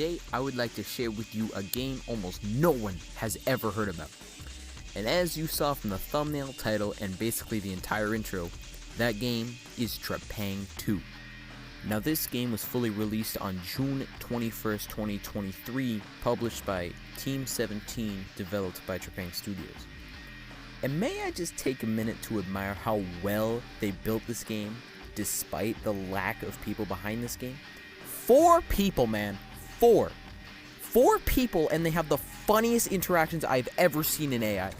today I would like to share with you a game almost no one has ever heard about. And as you saw from the thumbnail, title, and basically the entire intro, that game is Trepang2. Now this game was fully released on June 21st, 2023, published by Team 17, developed by Trepang Studios. And may I just take a minute to admire how well they built this game, despite the lack of people behind this game? 4 people, man. 4 people, and they have the funniest interactions I've ever seen in AI.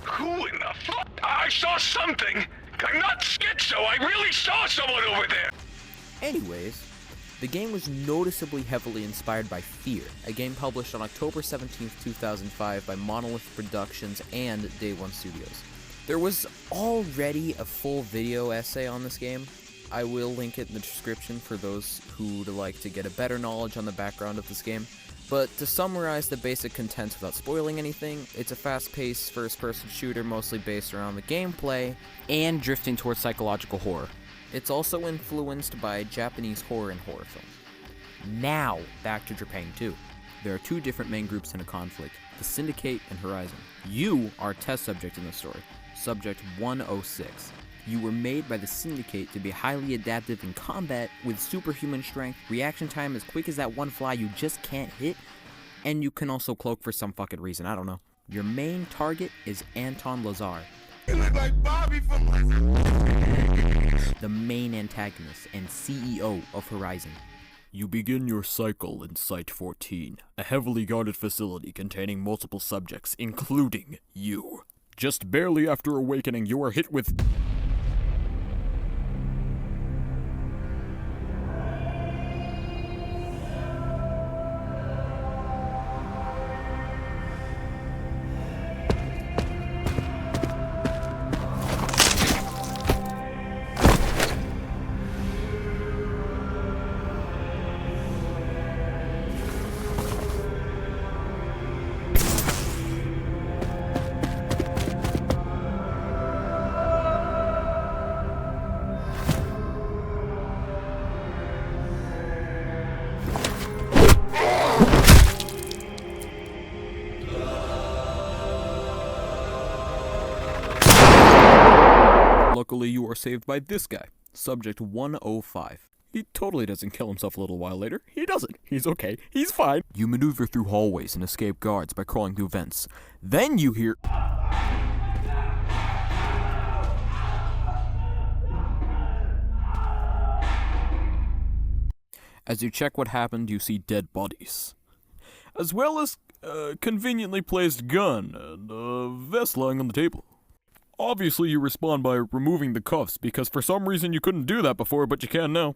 Who in the fuck? I saw something! I'm not schizo, I really saw someone over there! Anyways, the game was noticeably heavily inspired by Fear, a game published on October 17th, 2005 by Monolith Productions and Day One Studios. There was already a full video essay on this game. I will link it in the description for those who would like to get a better knowledge on the background of this game. But to summarize the basic contents without spoiling anything, it's a fast-paced first-person shooter mostly based around the gameplay and drifting towards psychological horror. It's also influenced by Japanese horror and horror film. Now, back to Trepang2. There are 2 different main groups in a conflict, the Syndicate and Horizon. You are a test subject in the story, Subject 106. You were made by the Syndicate to be highly adaptive in combat with superhuman strength, reaction time as quick as that one fly you just can't hit, and you can also cloak for some fucking reason, I don't know. Your main target is Anton Lazar. You look like Bobby from... The main antagonist and CEO of Horizon. You begin your cycle in Site 14, a heavily guarded facility containing multiple subjects, including you. Just barely after awakening, you are hit with... Luckily, you are saved by this guy, Subject 105. He totally doesn't kill himself a little while later. He doesn't. He's okay. He's fine. You maneuver through hallways and escape guards by crawling through vents. Then you hear... As you check what happened, you see dead bodies. As well as a conveniently placed gun and a vest lying on the table. Obviously, you respond by removing the cuffs, because for some reason you couldn't do that before, but you can now.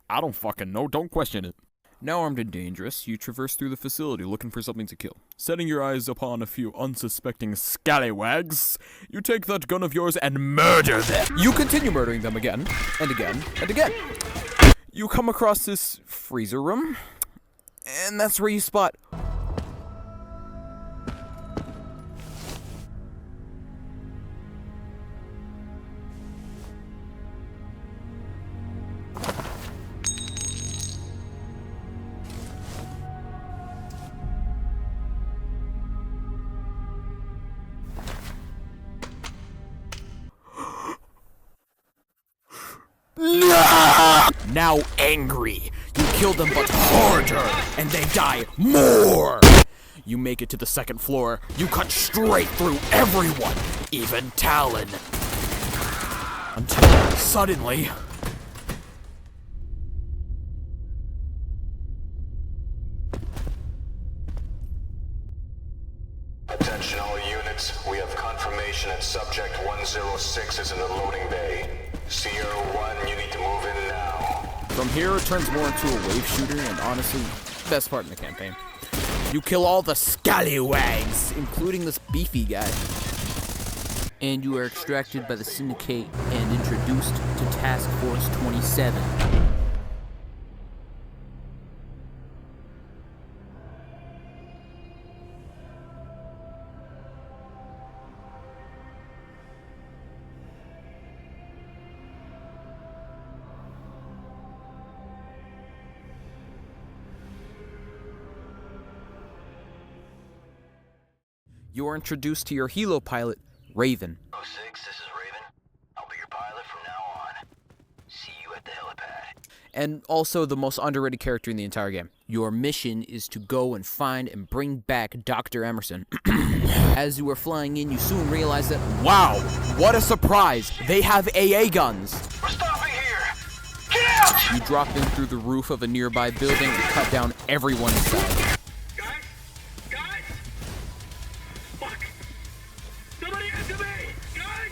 I don't fucking know, don't question it. Now armed and dangerous, you traverse through the facility looking for something to kill. Setting your eyes upon a few unsuspecting scallywags, you take that gun of yours and murder them. You continue murdering them again, and again, and again. You come across this freezer room, and that's where you spot... Now angry, you kill them but harder, and they die more! You make it to the 2nd floor, you cut straight through everyone, even Talon. Until suddenly... Attention all units, we have confirmation that Subject 106 is in the loading bay. Sierra 1, you need to move in now. From here, it turns more into a wave shooter, and honestly, best part in the campaign. You kill all the scallywags, including this beefy guy. And you are extracted by the Syndicate and introduced to Task Force 27. You're introduced to your helo pilot, Raven. 06, this is Raven. I'll be your pilot from now on. See you at the helipad. And also the most underrated character in the entire game. Your mission is to go and find and bring back Dr. Emerson. As you are flying in, you soon realize that, wow, what a surprise! They have AA guns! We're stopping here! Get out! You drop in through the roof of a nearby building and cut down everyone inside. Guys! Fuck! Somebody answer me! Guys!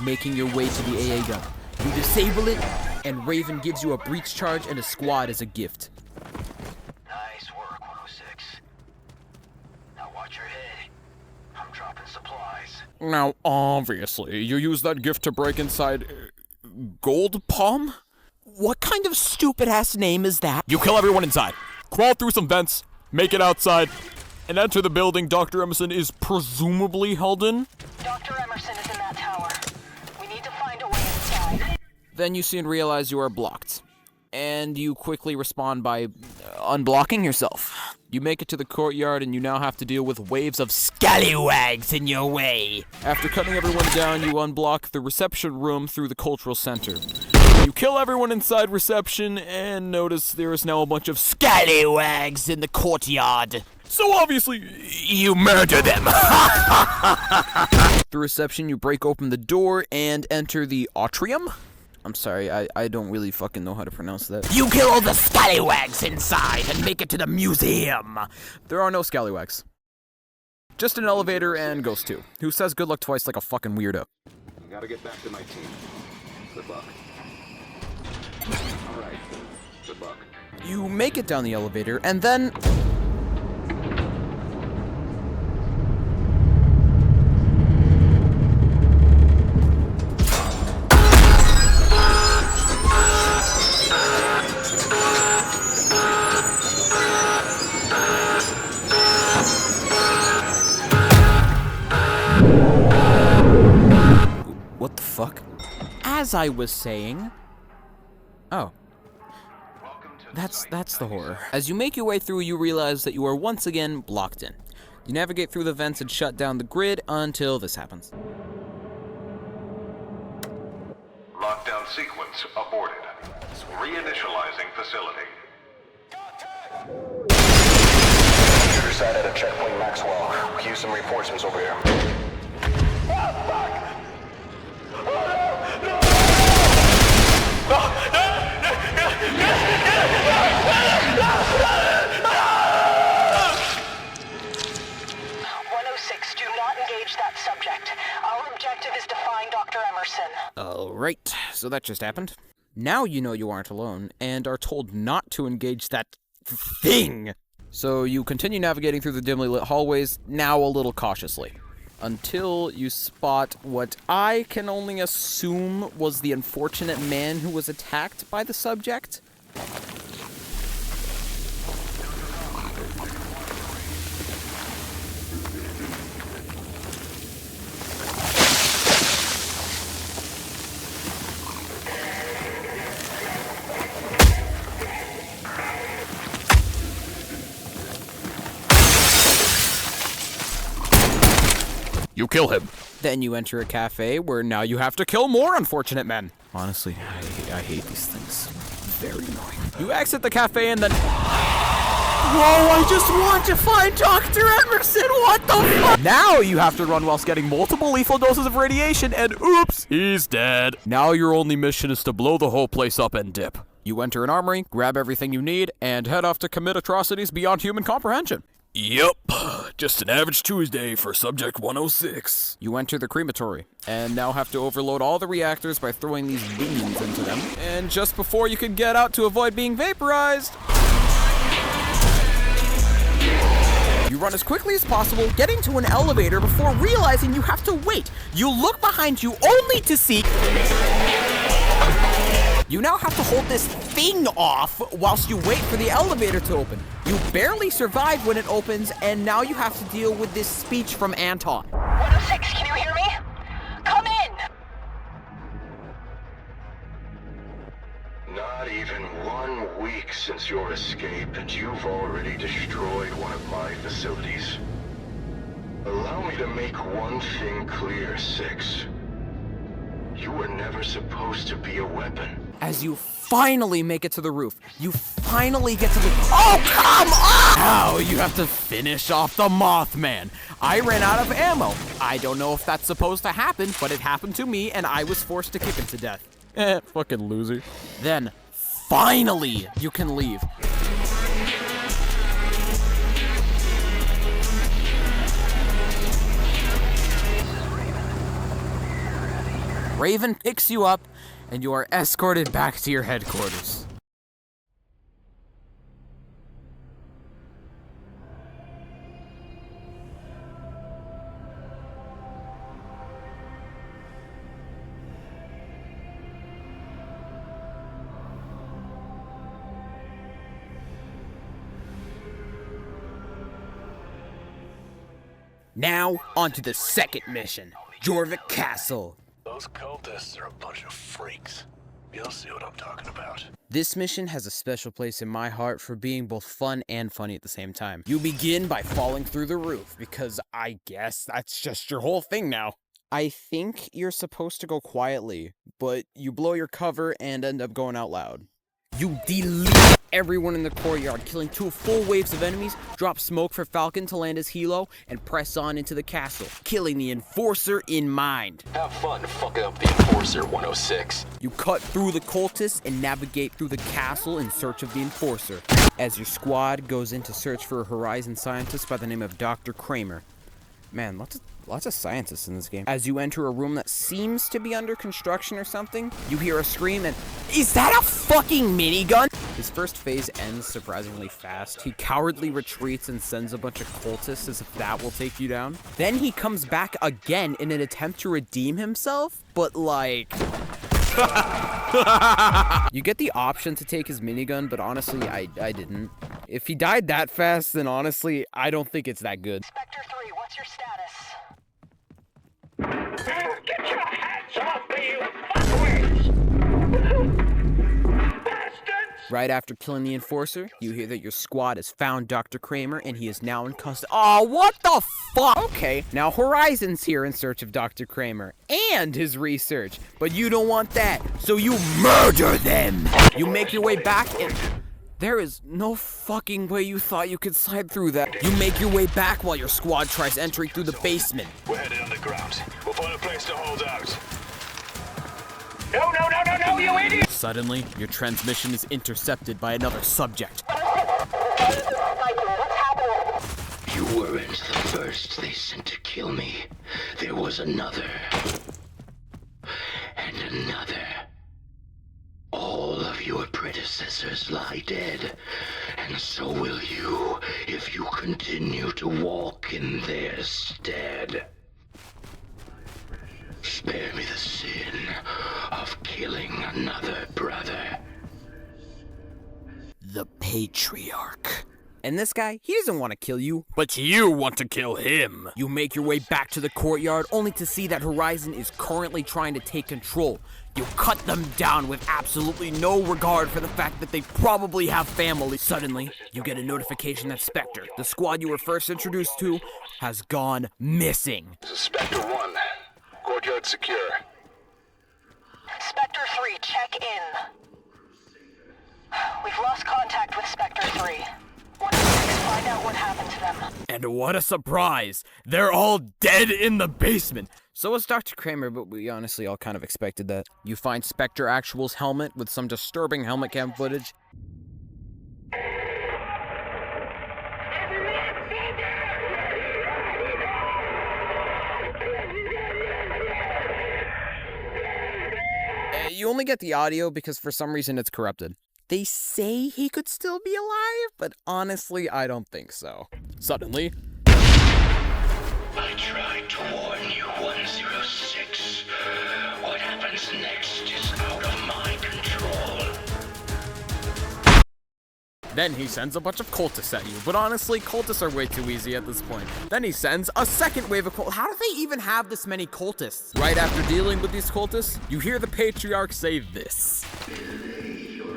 Making your way to the AA gun. You disable it, and Raven gives you a breach charge and a squad as a gift. Nice work, 106. Now watch your head. I'm dropping supplies. Now, obviously, you use that gift to break inside Gold Palm? What kind of stupid-ass name is that? You kill everyone inside, crawl through some vents, make it outside, and enter the building Dr. Emerson is presumably held in? Dr. Emerson is in that tower. We need to find a way inside. Then you soon realize you are blocked. And you quickly respond by unblocking yourself. You make it to the courtyard and you now have to deal with waves of scallywags in your way. After cutting everyone down, you unblock the reception room through the cultural center. You kill everyone inside reception and notice there is now a bunch of scallywags in the courtyard. So obviously, you murder them. Through reception, you break open the door and enter the atrium. I'm sorry, I don't really fucking know how to pronounce that. You kill all the scallywags inside and make it to the museum. There are no scallywags. Just an elevator and Ghost 2, who says good luck twice like a fucking weirdo. Gotta get back to my team. Good luck. Alright. Good luck. You make it down the elevator and then... What the fuck? As I was saying... Oh. That's the horror. As you make your way through, you realize that you are once again blocked in. You navigate through the vents and shut down the grid until this happens. Lockdown sequence aborted. Reinitializing facility. Computer site at a checkpoint Maxwell. We use some reinforcements over here. Do not engage that subject. Our objective is to find Dr. Emerson. Alright, so that just happened. Now you know you aren't alone, and are told not to engage that thing. So you continue navigating through the dimly lit hallways, now a little cautiously. Until you spot what I can only assume was the unfortunate man who was attacked by the subject. You kill him. Then you enter a cafe where now you have to kill more unfortunate men. Honestly, I hate these things. Very annoying. You exit the cafe and then... Whoa, I just want to find Dr. Emerson, what the fuck? Now you have to run whilst getting multiple lethal doses of radiation and oops, He's dead. Now your only mission is to blow the whole place up and dip. you enter an armory, grab everything you need, and head off to commit atrocities beyond human comprehension. Yep, just an average Tuesday for Subject 106. You enter the crematory, and now have to overload all the reactors by throwing these beans into them. And just before you can get out to avoid being vaporized, you run as quickly as possible, getting to an elevator before realizing you have to wait. You look behind you only to see... You now have to hold this thing off whilst you wait for the elevator to open. You barely survive when it opens, and now you have to deal with this speech from Anton. 106, can you hear me? Come in! Not even 1 week since your escape, and you've already destroyed one of my facilities. Allow me to make one thing clear, 6. You were never supposed to be a weapon. As you finally make it to the roof, you finally get to the— Oh, come on! Now you have to finish off the Mothman. I ran out of ammo. I don't know if that's supposed to happen, but it happened to me, and I was forced to kick him to death. Fucking loser. Then, finally, you can leave. Raven picks you up, and you are escorted back to your headquarters. Now, on to the second mission, Jovic Castle. Those cultists are a bunch of freaks. You'll see what I'm talking about. This mission has a special place in my heart for being both fun and funny at the same time. You begin by falling through the roof, because I guess that's just your whole thing now. I think you're supposed to go quietly, but you blow your cover and end up going out loud. You delete everyone in the courtyard, killing 2 full waves of enemies, drop smoke for Falcon to land his helo, and press on into the castle, killing the Enforcer in mind. Have fun fucking up the Enforcer 106. You cut through the cultists and navigate through the castle in search of the Enforcer, as your squad goes in to search for a Horizon scientist by the name of Dr. Kramer. Man, lots of scientists in this game. As you enter a room that seems to be under construction or something, you hear a scream and— Is that a fucking minigun? His first phase ends surprisingly fast. He cowardly retreats and sends a bunch of cultists as if that will take you down. Then he comes back again in an attempt to redeem himself, but like— You get the option to take his minigun, but honestly, I didn't. If he died that fast, then honestly, I don't think it's that good. Spectre 3, what's your status? Get your hands off me, you fuckways! Bastards! Right after killing the Enforcer, you hear that your squad has found Dr. Kramer and he is now in custody. Oh, what the fuck? Okay, now Horizon's here in search of Dr. Kramer and his research, but you don't want that, so you murder them. You make your way back and— There is no fucking way you thought you could slide through that. You make your way back while your squad tries entering through the basement. We're headed underground. We'll find a place to hold out. No, you idiot! Suddenly, your transmission is intercepted by another subject. You weren't the first they sent to kill me. There was another. And another. All of your predecessors lie dead, and so will you if you continue to walk in their stead. Spare me the sin of killing another brother. The Patriarch. And this guy, he doesn't want to kill you, but you want to kill him. You make your way back to the courtyard only to see that Horizon is currently trying to take control. You cut them down with absolutely no regard for the fact that they probably have family. Suddenly, you get a notification that Spectre, the squad you were first introduced to, has gone missing. This is Spectre 1. Courtyard secure. Spectre 3, check in. We've lost contact with Spectre 3. 106, find out what happened to them. And what a surprise! They're all dead in the basement! So was Dr. Kramer, but we honestly all kind of expected that. You find Spectre Actual's helmet with some disturbing helmet cam footage. You only get the audio because for some reason it's corrupted. They say he could still be alive, but honestly, I don't think so. Suddenly, I tried to warn you, 106. What happens next is out of my control. then he sends a bunch of cultists at you. But honestly, cultists are way too easy at this point. Then he sends a second wave of cultists. How do they even have this many cultists? Right after dealing with these cultists, you hear the Patriarch say this. Your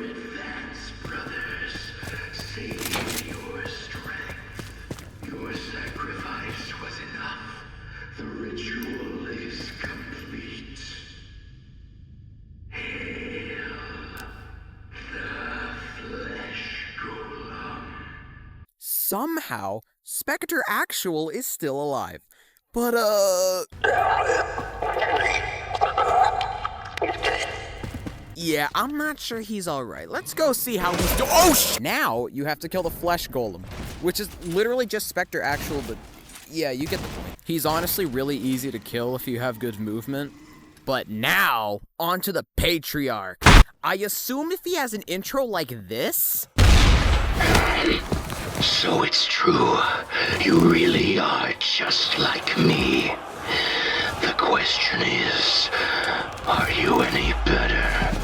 somehow, Spectre Actual is still alive. But, yeah, I'm not sure he's alright. Let's go see how he's doing. Oh, now you have to kill the Flesh Golem, which is literally just Spectre Actual, but yeah, you get the point. He's honestly really easy to kill if you have good movement. But now, onto the Patriarch. I assume if he has an intro like this? So it's true. You really are just like me. The question is, are you any better?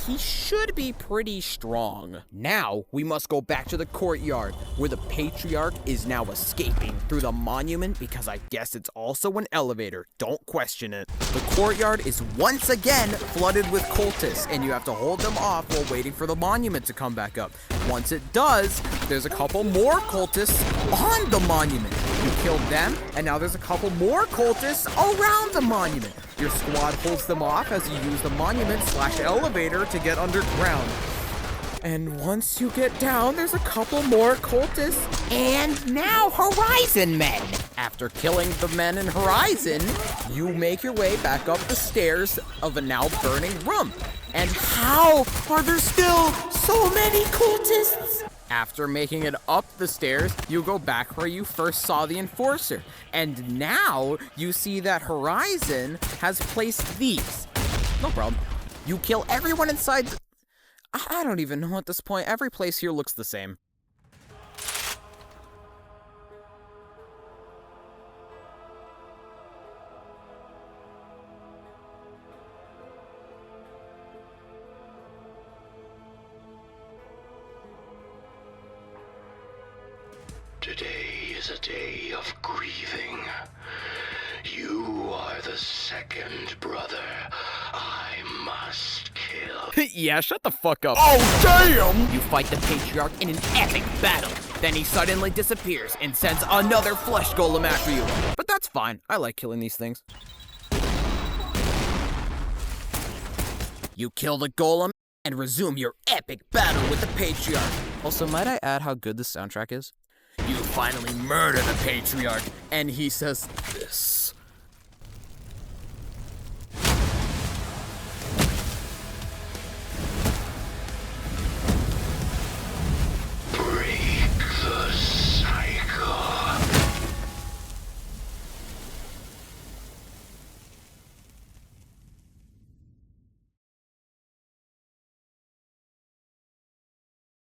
He should be pretty strong. Now, we must go back to the courtyard, where the Patriarch is now escaping through the monument because I guess it's also an elevator. Don't question it. The courtyard is once again flooded with cultists, and you have to hold them off while waiting for the monument to come back up. Once it does, there's a couple more cultists on the monument. You killed them, and now there's a couple more cultists around the monument. Your squad holds them off as you use the monument/elevator to get underground. And once you get down, there's a couple more cultists. And now Horizon Men! After killing the men in Horizon, you make your way back up the stairs of a now burning room. And how are there still so many cultists? After making it up the stairs, you go back where you first saw the Enforcer. And now you see that Horizon has placed these. No problem. You kill everyone inside the... I don't even know at this point. Every place here looks the same. Today is a day of grieving. You are the second brother I must kill. Yeah, shut the fuck up. Oh, damn! You fight the Patriarch in an epic battle. Then he suddenly disappears and sends another Flesh Golem after you. But that's fine. I like killing these things. You kill the Golem and resume your epic battle with the Patriarch. Also, might I add how good this soundtrack is? You finally murder the Patriarch, and he says this.